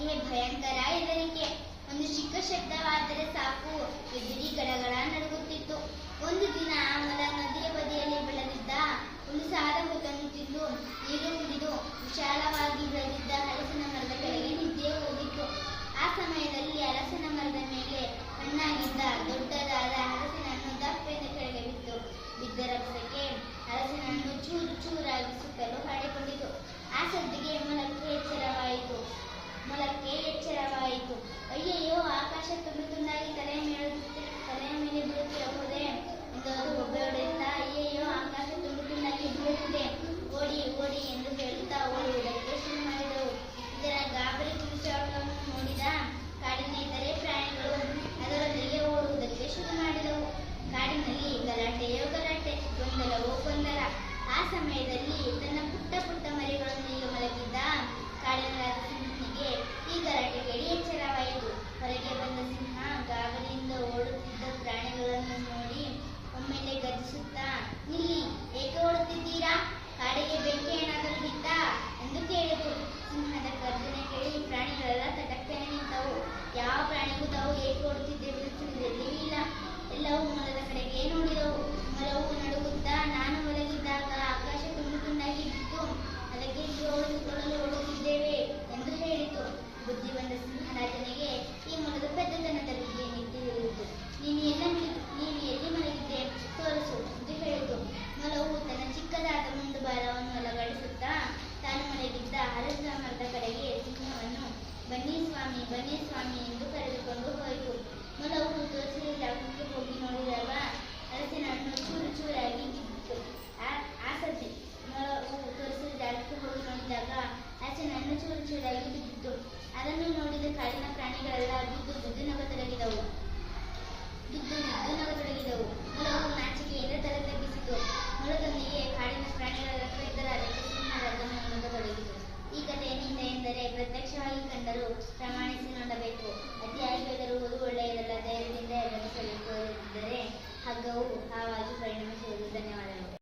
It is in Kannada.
ಮೊಲಕ್ಕೆ ಭಯಂಕರ ಹೆದರಿಕೆ. ಒಂದು ಚಿಕ್ಕ ಶಬ್ದವಾದರೆ ಸಾಕು, ಎದುರಿ ಗಡಗಡ ನಡುಗುತ್ತಿತ್ತು. ಒಂದು ದಿನ ಮೊಲ ನದಿಯ ಬದಿಯಲ್ಲಿ ಬೆಳೆದಿದ್ದ ಹುಲುಸಾದ ಹುಲ್ಲನ್ನು ತಿಂದು ನೀರು ಕುಡಿದು ವಿಶಾಲವಾಗಿ ಬೆಳೆದಿದ್ದ ಹಲಸಿನ ಮರದ ಕೆಳಗೆ ನಿದ್ದೆ ಹೋಗಿತ್ತು. ಆ ಸಮಯದಲ್ಲಿ ಹಲಸಿನ ಮರದ ಮೇಲೆ ಹಣ್ಣಾಗಿದ್ದ ದೊಡ್ಡದಾದ ಹಲಸಿನ ಹಣ್ಣು ದಪ್ಪೆಂದು ಕೆಳಗೆ ಬಿದ್ದ ರಭಸಕ್ಕೆ ಹಲಸಿನ ಹಣ್ಣು ಚೂರು ಚೂರಾಗಿ ಸುತ್ತಲೂ ಹರಡಿಕೊಂಡಿತು. ಆ ಸದ್ದಿಗೆ ಮೊಲಕ್ಕೆ ಎಚ್ಚರವಾಯಿತು. ಅಯ್ಯಯ್ಯೋ, ಆಕಾಶ ತುಂಡು ತುಂಡಾಗಿ ತಲೆಯ ಮೇಲೆ ಬೀಳುತ್ತಿರಬಹುದೇ ಎಂದು ಅದು ಬೊಬ್ಬೆ ಹೊಡೆಯುತ್ತಾ, ಅಯ್ಯಯ್ಯೋ, ಆಕಾಶ ತುಂಡು ತುಂಡಾಗಿ ಬೀಳುತ್ತಿದೆ, ಓಡಿ ಓಡಿ ಎಂದು ಹೇಳುತ್ತಾ ಓಡುವುದಕ್ಕೆ ಶುರು ಮಾಡಿದವು. ಇದರ ಗಾಬರಿ ಕಿರುಚಾಟವನ್ನು ನೋಡಿದ ಕಾಡಿನ ಇತರೆ ಪ್ರಾಣಿಗಳು ಅದರೊಂದಿಗೆ ಓಡುವುದಕ್ಕೆ ಶುರು ಮಾಡಿದವು. ಕಾಡಿನಲ್ಲಿ ಗಲಾಟೆಯೋ ಗಲಾಟೆ, ಗೊಂದಲವೋ ಗೊಂದಲ. ಆ ಸಮಯದಲ್ಲಿ ತನ್ನ ಪುಟ್ಟ ಪುಟ್ಟ ಮರಿಗಳೊಂದಿಗೆ ಮಲಗಿದ್ದ ಕಾಡಿನ ಸಿಂಹನಿಗೆ ಈ ಗಲಾಟೆ ಕೇಳಿ ಎಚ್ಚರವಾಯಿತು. ಹೊರಗೆ ಬಂದ ಸಿಂಹ ಗಾಬರಿಯಿಂದ ಓಡುತ್ತಿದ್ದ ಪ್ರಾಣಿಗಳನ್ನು ನೋಡಿ ಒಮ್ಮೆಲೆ ಗರ್ಜಿಸುತ್ತಾ, ನಿಲ್ಲಿ, ಏಕೆ ಓಡುತ್ತಿದ್ದೀರಾ? ಕಾಡಿಗೆ ಬೆಂಕಿ ಏನಾದರೂ ಬಿತ್ತಾ ಎಂದು ಕೇಳಿತು. ಸಿಂಹದ ಗರ್ಜನೆ ಕೇಳಿ ಪ್ರಾಣಿಗಳೆಲ್ಲ ತಟಕ್ಕನೆ ನಿಂತವು. ಯಾವ ಪ್ರಾಣಿಗೂ ತಾವು ಏಕೆ ಓಡುತ್ತಿದ್ದೇವೆ ತಿಳಿದಿರಲಿಲ್ಲ. ಎಲ್ಲವೂ ಮೊಲದ ಕಡೆಗೆ ನೋಡಿದವು. ಮೊಲವು ನಡುಗುತ್ತಾ, ನಾನು ಮಲಗಿದ್ದಾಗ ಆಕಾಶ ತುಂಡು ತುಂಡಾಗಿ ಬಿತ್ತು, ಅದಕ್ಕೆ ಓಡಿಸಿಕೊಳ್ಳಲು ಓಡುತ್ತಿದ್ದೇವೆ ಎಂದು ಹೇಳಿತು. ಬುದ್ಧಿ ಬಂದ ಸಿಂಹರಾಜನಿಗೆ ಈ ಮೊಲದ ಪೆದ್ದತನದ ಬಗ್ಗೆ ನಿದ್ದೆ ಹೇಳಿತು. ನೀನು ಎಲ್ಲಿ ಮಲಗಿದ್ದೆ ತೋರಿಸು ಎಂದು ಹೇಳಿತು. ಮೊಲವು ತನ್ನ ಚಿಕ್ಕದಾದ ಮುಂದು ಬಾಲವನ್ನು ಅಲಗಡಿಸುತ್ತಾ ತಾನು ಮಲಗಿದ್ದ ಹಲಸಿನ ಮರದ ಕಡೆಗೆ ಸಿಂಹವನ್ನು ಬನ್ನಿ ಸ್ವಾಮಿ, ಬನ್ನಿ ಸ್ವಾಮಿ ಎಂದು ಕರೆದುಕೊಂಡು ಹೋಯಿತು. ಮೊಲವು ತೋರಿಸಿದ ಜಾಗಕ್ಕೆ ಹೋಗಿ ನೋಡಿದಾಗ ಹಲಸಿನ ಹಣ್ಣು ಚೂರು ಚೂರಾಗಿ ಬಿದ್ದಿತ್ತು. ಮೊಲವು ತೋರಿಸಿದ ಜಾಗಕ್ಕೆ ಹೋಗಿ ನೋಡಿದಾಗ ಹಲಸಿನ ಹಣ್ಣು ಚೂರು ಚೂರಾಗಿ ಬಿದ್ದಿತ್ತು. ಅದನ್ನು ನೋಡಿದ ಕಾಡಿನ ಪ್ರಾಣಿಗಳೆಲ್ಲ ಬಿದ್ದು ನಗತೊಡಗಿದವು. ಮೊಲವು ನಾಚಿಕೆಯಿಂದ ತಲೆ ತಗ್ಗಿಸಿತು. ಮೊಲದೊಂದಿಗೆ ಕಾಡಿನ ಪ್ರಾಣಿಗಳೆಲ್ಲ ಇದ್ದರೆ ಅದಕ್ಕೆ ಸಿಂಹರಾಜನು ನಗತೊಡಗಿತು. ಈ ಕಥೆಯ ನೀತಿ ಎಂದರೆ, ಪ್ರತ್ಯಕ್ಷವಾಗಿ ಕಂಡರೂ ಪ್ರಮಾಣಿಸಿ ನೋಡಬೇಕು, ಅತಿಯಾಗಿ ಬೆದರುವುದು ಒಳ್ಳೆಯದಲ್ಲ, ಧೈರ್ಯದಿಂದ ಎದುರಿಸಬೇಕು. ಇಲ್ಲದಿದ್ದರೆ ಹಗ್ಗವು ಹಾವಾಗಿ